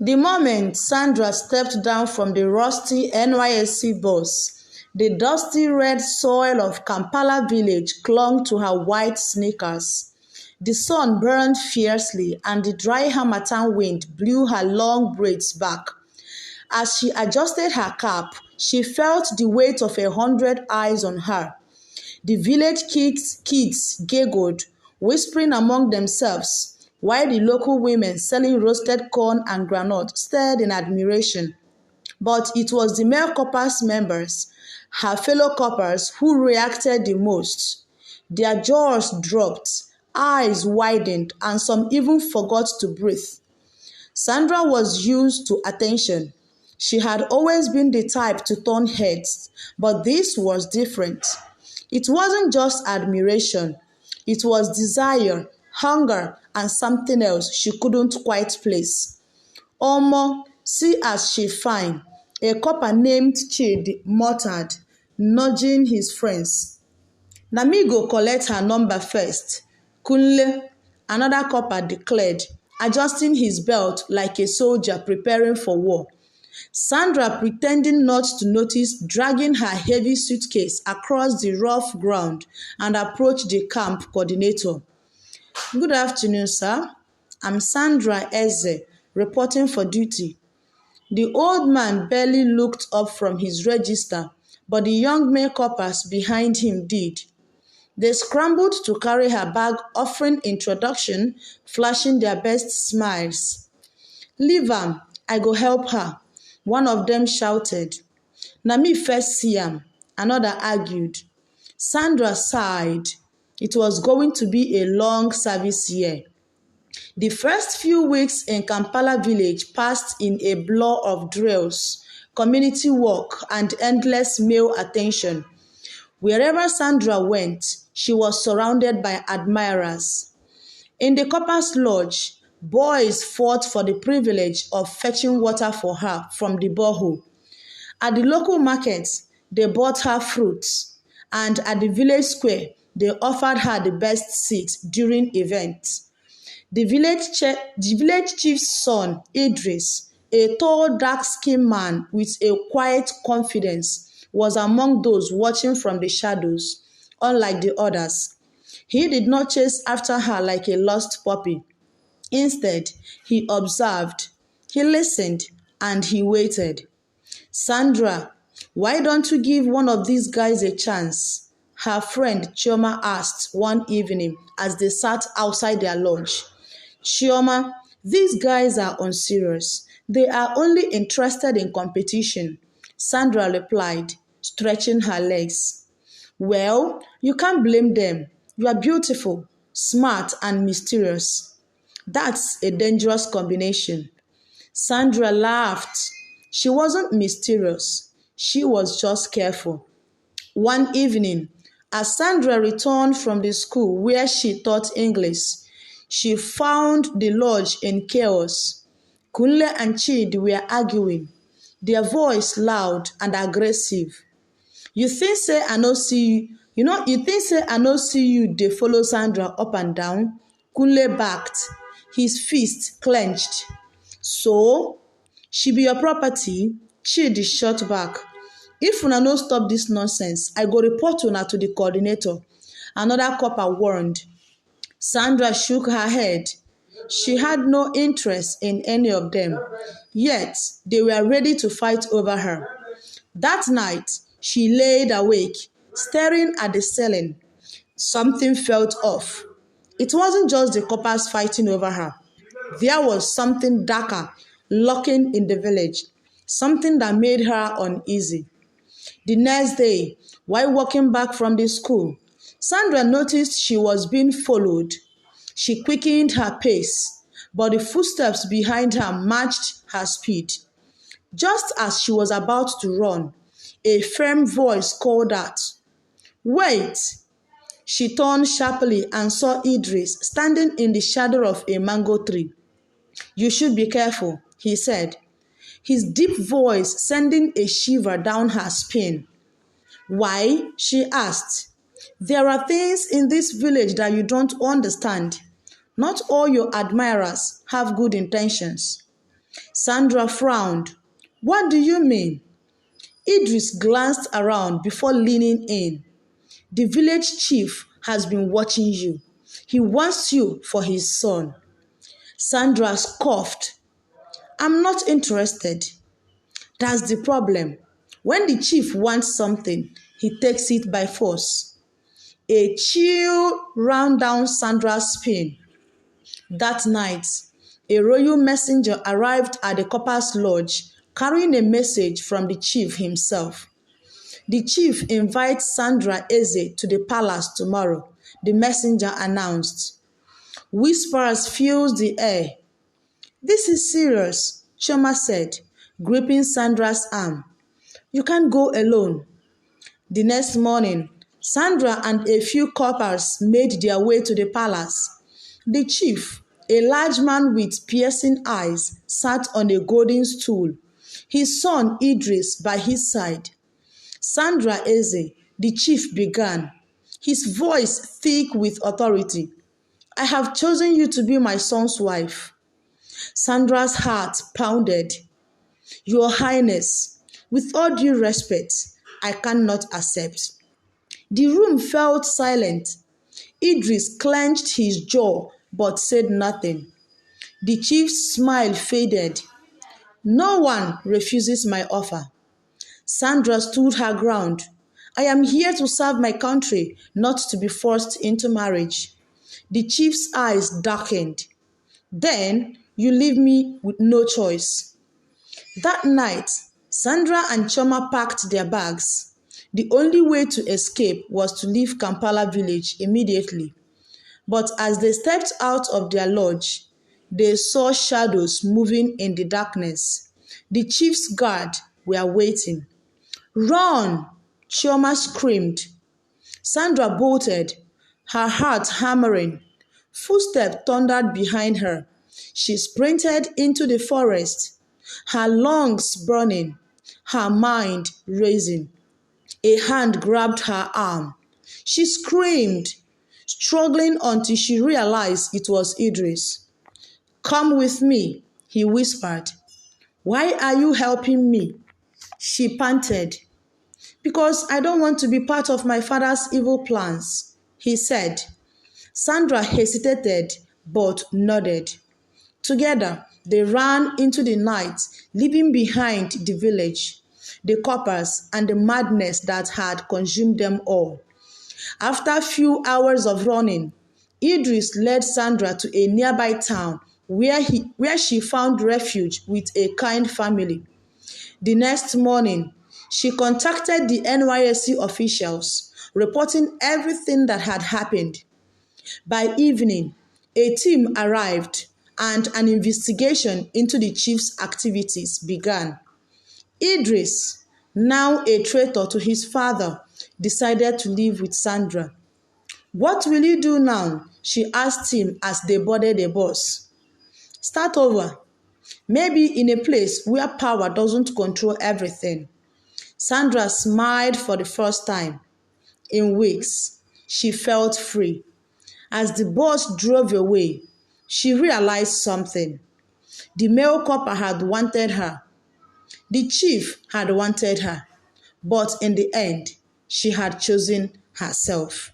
The moment Sandra stepped down from the rusty NYSC bus, the dusty red soil of Kampala village clung to her white sneakers. The sun burned fiercely and the dry harmattan wind blew her long braids back. As she adjusted her cap, she felt the weight of 100 eyes on her. The village kids giggled, whispering among themselves, while the local women selling roasted corn and groundnut stared in admiration. But it was the male corpers members, her fellow corpers, who reacted the most. Their jaws dropped, eyes widened, and some even forgot to breathe. Sandra was used to attention. She had always been the type to turn heads, but this was different. It wasn't just admiration, it was desire, hunger, and something else she couldn't quite place. Omo, see as she fine, a copper named Chidi muttered, nudging his friends. Na me go collect her number first. Kunle, another copper declared, adjusting his belt like a soldier preparing for war. Sandra, pretending not to notice, dragging her heavy suitcase across the rough ground and approached the camp coordinator. Good afternoon, sir. I'm Sandra Eze, reporting for duty. The old man barely looked up from his register, but the young male coppers behind him did. They scrambled to carry her bag, offering introduction, flashing their best smiles. Leave am, I go help her, one of them shouted. Na me first see am, another argued. Sandra sighed. It was going to be a long service year. The first few weeks in Kampala village passed in a blur of drills, community work, and endless male attention. Wherever Sandra went, she was surrounded by admirers. In the Corpers Lodge, boys fought for the privilege of fetching water for her from the borehole. At the local markets, they bought her fruits, and at the village square, they offered her the best seat during events. The village chief's son, Idris, a tall, dark-skinned man with a quiet confidence, was among those watching from the shadows, unlike the others. He did not chase after her like a lost puppy. Instead, he observed, he listened, and he waited. Sandra, why don't you give one of these guys a chance? Her friend Chioma asked one evening as they sat outside their lodge. Chioma, these guys are unserious. They are only interested in competition, Sandra replied, stretching her legs. Well, you can't blame them. You are beautiful, smart, and mysterious. That's a dangerous combination. Sandra laughed. She wasn't mysterious. She was just careful. One evening, as Sandra returned from the school where she taught English, she found the lodge in chaos. Kunle and Chidi were arguing, their voice loud and aggressive. You think say I no see you dey follow Sandra up and down? Kunle backed, his fist clenched. So, she be your property? Chidi shot back. If una no stop this nonsense, I go report una to the coordinator, another copper warned. Sandra shook her head. She had no interest in any of them, yet they were ready to fight over her. That night, she laid awake, staring at the ceiling. Something felt off. It wasn't just the coppers fighting over her. There was something darker lurking in the village, something that made her uneasy. The next day, while walking back from the school, Sandra noticed she was being followed. She quickened her pace, but the footsteps behind her matched her speed. Just as she was about to run, a firm voice called out, "Wait!" She turned sharply and saw Idris standing in the shadow of a mango tree. "You should be careful," he said, his deep voice sending a shiver down her spine. "Why?" she asked. "There are things in this village that you don't understand. Not all your admirers have good intentions." Sandra frowned. What do you mean? Idris glanced around before leaning in. The village chief has been watching you. He wants you for his son. Sandra scoffed. I'm not interested. That's the problem. When the chief wants something, he takes it by force. A chill ran down Sandra's spine. That night, a royal messenger arrived at the copper's lodge carrying a message from the chief himself. The chief invites Sandra Eze to the palace tomorrow, the messenger announced. Whispers filled the air. This is serious, Choma said, gripping Sandra's arm. You can't go alone. The next morning, Sandra and a few coppers made their way to the palace. The chief, a large man with piercing eyes, sat on a golden stool, his son Idris by his side. Sandra Eze, the chief began, his voice thick with authority. I have chosen you to be my son's wife. Sandra's heart pounded. Your Highness, with all due respect, I cannot accept. The room felt silent. Idris clenched his jaw but said nothing. The chief's smile faded. No one refuses my offer. Sandra stood her ground. I am here to serve my country, not to be forced into marriage. The chief's eyes darkened. Then you leave me with no choice. That night, Sandra and Choma packed their bags. The only way to escape was to leave Kampala village immediately. But as they stepped out of their lodge, they saw shadows moving in the darkness. The chief's guard were waiting. Run! Chioma screamed. Sandra bolted, her heart hammering. Footsteps thundered behind her. She sprinted into the forest, her lungs burning, her mind racing. A hand grabbed her arm. She screamed, struggling until she realized it was Idris. Come with me, he whispered. Why are you helping me? She panted. Because I don't want to be part of my father's evil plans, he said. Sandra hesitated but nodded. Together, they ran into the night, leaving behind the village, the coppers, and the madness that had consumed them all. After a few hours of running, Idris led Sandra to a nearby town where she found refuge with a kind family. The next morning, she contacted the NYSC officials, reporting everything that had happened. By evening, a team arrived and an investigation into the chief's activities began. Idris, now a traitor to his father, decided to live with Sandra. What will you do now? She asked him as they boarded a bus. Start over. Maybe in a place where power doesn't control everything. Sandra smiled for the first time. In weeks, she felt free. As the bus drove away, she realized something. The male copper had wanted her. The chief had wanted her. But in the end, she had chosen herself.